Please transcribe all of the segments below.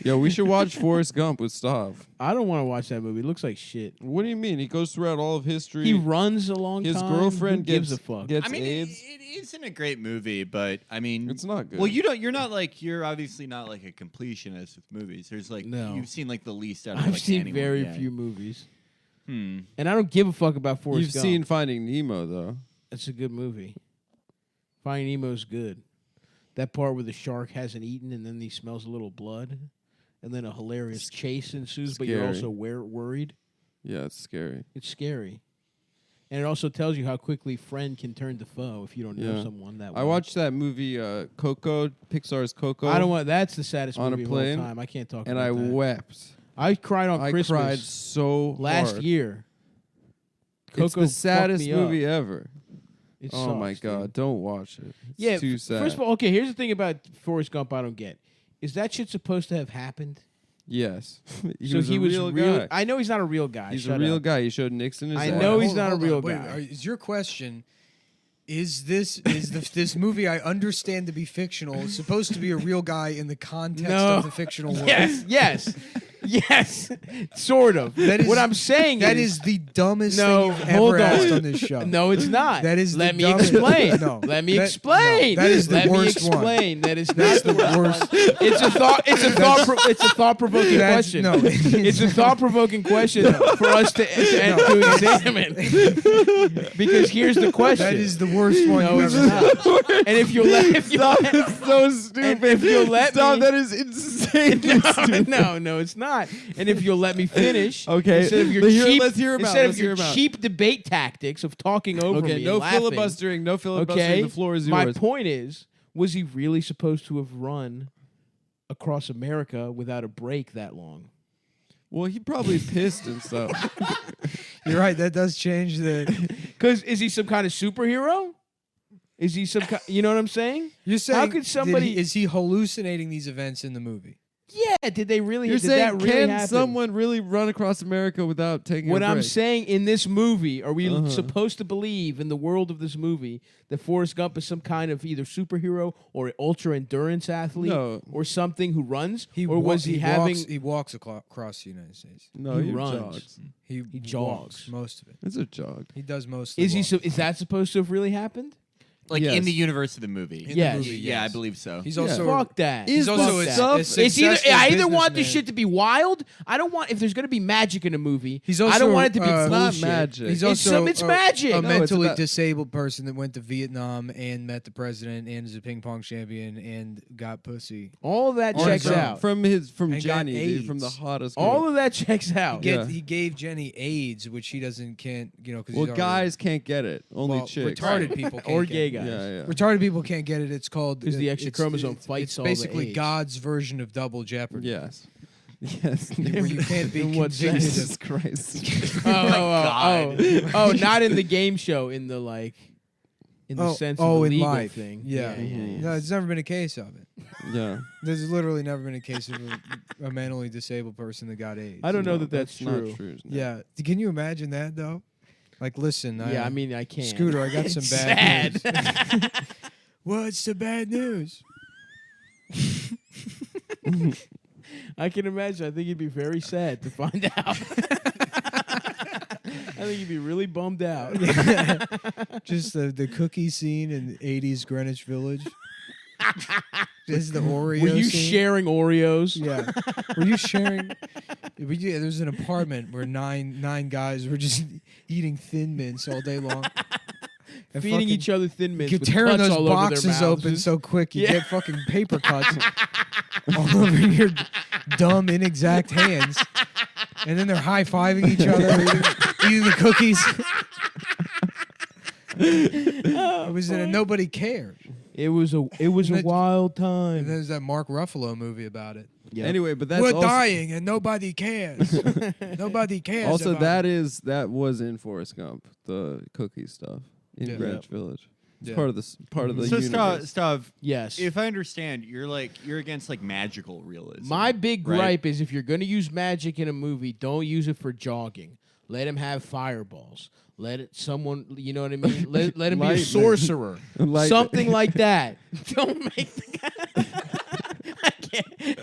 Yo, we should watch Forrest Gump with Stav. I don't want to watch that movie. It looks like shit. What do you mean? He goes throughout all of history. He runs a long His time. girlfriend Who gives gets a fuck. gets I mean, AIDS. it isn't a great movie, but I mean, It's not good. Well, you're obviously not like a completionist with movies. There's like No. you've seen like the least out of I've like, seen anyone very yet. few movies. Hmm. And I don't give a fuck about Forrest You've Gump. seen Finding Nemo though. It's a good movie. Finding Nemo's good. That part where the shark hasn't eaten and then he smells a little blood. And then a hilarious chase ensues, but you're Scary. also worried. Yeah, it's scary. It's scary. And it also tells you how quickly friend can turn to foe if you don't know Yeah. someone that I well. watched that movie Coco, Pixar's Coco. I don't want. That's the saddest on a movie plane, of all time. I can't talk and about I that. wept. I cried on I Christmas cried so last hard. year. It's Coco the fucked saddest me up. movie ever. It Oh my sucks, god, dude. don't watch it. It's Yeah, too sad. first of all, okay, here's the thing about Forrest Gump I don't get. Is that shit supposed to have happened? yes, he So was he a was real real. guy. I know he's not a real guy. He's Shut a real up. guy. He showed Nixon his I ass. know he's not a Hold real on, wait, guy. is your question? Is this movie I understand to be fictional supposed to be a real guy in the context No. of the fictional world? Yes, yes, sort of. That is- what I'm saying That is the dumbest No, thing you've hold ever on. asked on this show. No, it's not. That is the Let me dumbest- explain. No. Let me That- explain. no, that is the Let worst me one. explain. That is That's not the the worst. one. It's a thought. It's a thought-provoking That's- question. no. It's a thought-provoking question for us to examine. Because here's the question. That is the worst one No, you it's ever had. not. And if you let, It's so stupid. and if you'll let Stop, me, that is insane. no, it's not. And if you'll let me finish, Okay, instead of your but here- cheap, let's hear him out, instead let's of your hear him out. cheap debate tactics of talking over Okay, me, no and laughing, filibustering. No filibustering. Okay, The floor is my yours. point is, was he really supposed to have run across America without a break that long? Well, he probably pissed and stuff. You're right. That does change the. Because is he some kind of superhero? Is he some kind? You know what I'm saying? You're saying How could somebody? is he hallucinating these events in the movie? Yeah. Did they really? You're did saying, that really can happen? someone really run across America without taking What a I'm break? saying in this movie, are we Uh-huh. supposed to believe in the world of this movie that Forrest Gump is some kind of either superhero or an ultra endurance athlete No. or something who runs? Or wa- was he having? He walks across the United States. No, He he runs. jogs. He jogs. walks most of it. It's a jog. He does most. Of the Is he? walking. Is that supposed to have really happened? Like Yes. in the universe of the movie. In Yes. the movie, Yeah, I yes. believe so. He's Yeah. also Fuck that. He's Fuck also that. a It's either successful I either want this businessman. shit to be wild. I don't want if there's gonna be magic in a movie. He's I also, don't want it to be it's not bullshit. magic. He's It's also it's magic. a No, it's mentally about- disabled person that went to Vietnam and met the president and is a ping pong champion and got pussy. All of that On checks his own. out. From And got Jenny, dude, from AIDS. the hottest. girl. All of that checks out. He, Yeah. he gave Jenny AIDS, which he can't, because well, guys can't get it. Only chicks. retarded people can't Or get gay it. guys. Yeah, yeah. Retarded people can't get it. It's called 'Cause the extra chromosome fights It's all the basically AIDS. God's version of double jeopardy. Yes. Yes. Where you can't be In what convicted sense? Jesus of. Christ. Oh, not in the game show. In the in the sense of the in legal life. thing. Yeah. Mhm. No, it's never been a case of it. Yeah. There's literally never been a case of a mentally disabled person that got AIDS. I don't know No, that that's not true. true. No. Yeah. Can you imagine that though? Like, listen. Yeah, I mean, I can't. Scooter, I got some It's bad sad. news. What's the bad news? I can imagine. I think you'd be very sad to find out. I think you'd be really bummed out. Just the cookie scene in 80s Greenwich Village. Just the Oreo Were you scene. sharing Oreos? Yeah. Were you sharing? There was an apartment where nine guys were just eating Thin Mints all day long. And Feeding fucking each other Thin Mints with tearing cuts those all over their boxes open mouths. so quick you Yeah. get fucking paper cuts all over your dumb, inexact hands. And then they're high-fiving each other, eating the cookies. It was in a nobody cared. It was a that- wild And time. there's that Mark Ruffalo movie about it. Yep. Anyway, but that's We're also, dying and nobody cares. Nobody cares. also about that was in Forrest Gump, the cookie stuff in Yeah. Greenwich Village. It's Yeah. part of the So universe. Stav, Yes. if I understand, you're against like magical realism. My big right? gripe is if you're going to use magic in a movie, don't use it for jogging. Let him have fireballs. Let it someone, you know what I mean? Let him be a Lightning. sorcerer. Lightning. Something like that. Don't make the guy. I can't.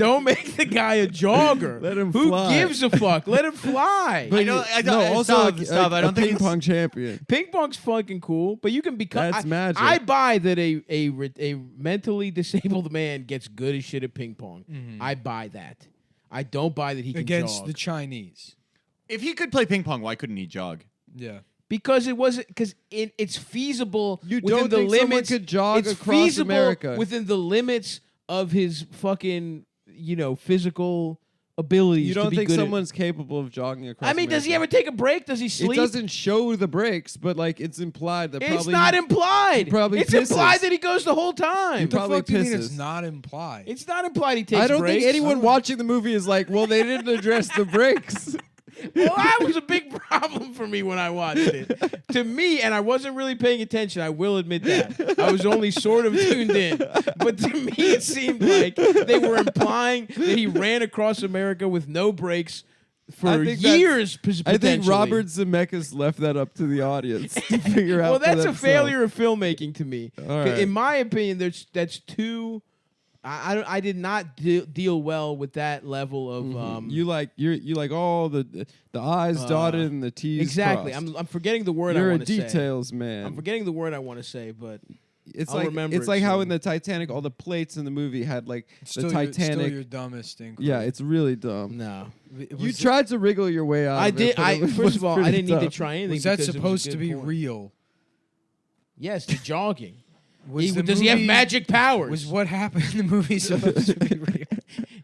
Don't make the guy a jogger. Let him Who fly. gives a fuck? Let him fly. I don't. No, also stop. I don't think ping it's, pong champion. Ping pong's fucking cool, but you can become. That's magic. I buy that a mentally disabled man gets good as shit at ping pong. I buy that. I don't buy that he can Against jog. the Chinese. If he could play ping pong, why couldn't he jog? Yeah. Because it wasn't it's feasible You within don't the think someone limits. could jog it's across feasible America? within the limits of his fucking physical abilities. You don't to be think good someone's capable of jogging across I mean, does he ever America? take a break? Does he sleep? It doesn't show the breaks, but like it's implied that It's probably not implied. probably it's pisses. implied that he goes the whole time. What the probably fuck do you mean it's pisses. not implied? It's not implied he takes I don't breaks. think anyone watching the movie is like, well, they didn't address the breaks. Well, that was a big problem for me when I watched it. To me, and I wasn't really paying attention, I will admit that. I was only sort of tuned in. But to me, it seemed like they were implying that he ran across America with no breaks for I think that's- years, I think potentially. Robert Zemeckis left that up to the audience to figure out. Well, for that's a themselves. failure of filmmaking to me. All right. In my opinion, that's too... I did not deal well with that level of You like all the eyes dotted and the T's exactly. crossed. I'm forgetting the word I You're a want to say. details man. I'm forgetting the word I want to say, but It's I'll like remember it's it like how soon. in the Titanic, all the plates in the movie had like Still the your- Titanic. still your dumbest inquiry. Yeah, it's really dumb. no. You tried to wriggle your way out. I of did. It, but it was First of all, I pretty didn't need to tough. try anything. Was that because it supposed a to good be point. real? Yes, the jogging. Was the Does he have movie- magic powers? Was what happened in the movie supposed to be real?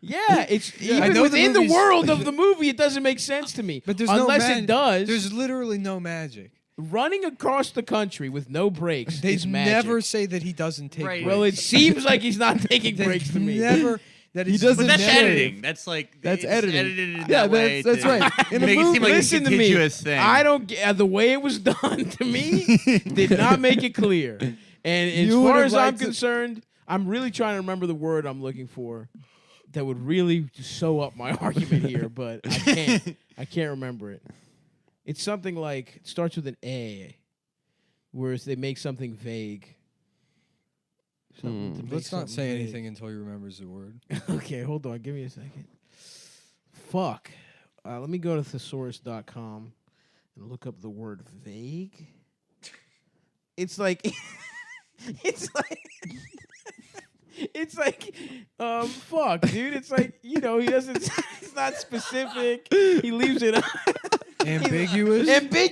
Yeah, it's I even know the within the movie's- world of the movie, it doesn't make sense to me. But there's unless no it does. There's literally no magic. Running across the country with no breaks They is magic. never say that he doesn't take Right. breaks. Well, it seems like he's not taking They breaks to me. Never. That He is doesn't But that's never- editing. That's like That's it's editing. Edited in Yeah, that way that's to right. In a make it movie- seem like Listen a to me. contiguous thing. I don't get the way it was done to me. Did not make it clear. And as You far would've as I'm liked to- concerned, I'm really trying to remember the word I'm looking for that would really sew up my argument here, but I can't. I can't remember it. It's something like it starts with an A, whereas they make something vague. Something to make Let's not something say vague. anything until he remembers the word. Okay, hold on. Give me a second. Fuck. Let me go to thesaurus.com and look up the word vague. It's like... it's like... fuck, dude. It's like, he doesn't... It's not specific. He leaves it... Ambiguous.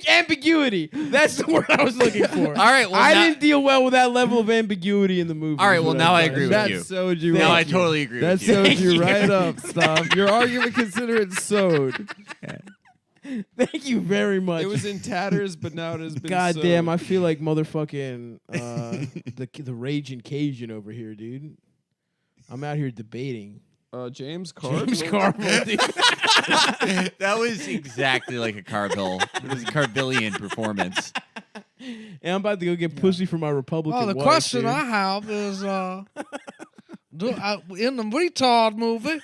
ambiguity. That's the word I was looking for. All right, well, I now- didn't deal well with that level of ambiguity in the movie. All right, is well, what now I tried to agree say. with That you. sewed you now up. I totally agree That with you. sewed you you. right up, Stop. Your argument, consider it sewed. Thank you very much. It was in tatters, but now it has been God damn, I sewed. feel like motherfucking the raging Cajun over here, dude. I'm out here debating. James Carville. James Carville, dude. That was exactly like a Carville. It was a Carvillian performance. And I'm about to go get pussy for my Republican Oh, the wife, question dude. I have is, in the retard movie,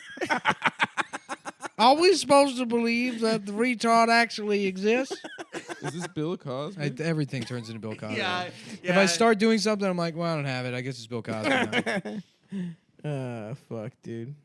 are we supposed to believe that the retard actually exists? Is this Bill Cosby? Everything turns into Bill Cosby. Yeah. If I start doing something, I'm like, well, I don't have it. I guess it's Bill Cosby now. Fuck, dude.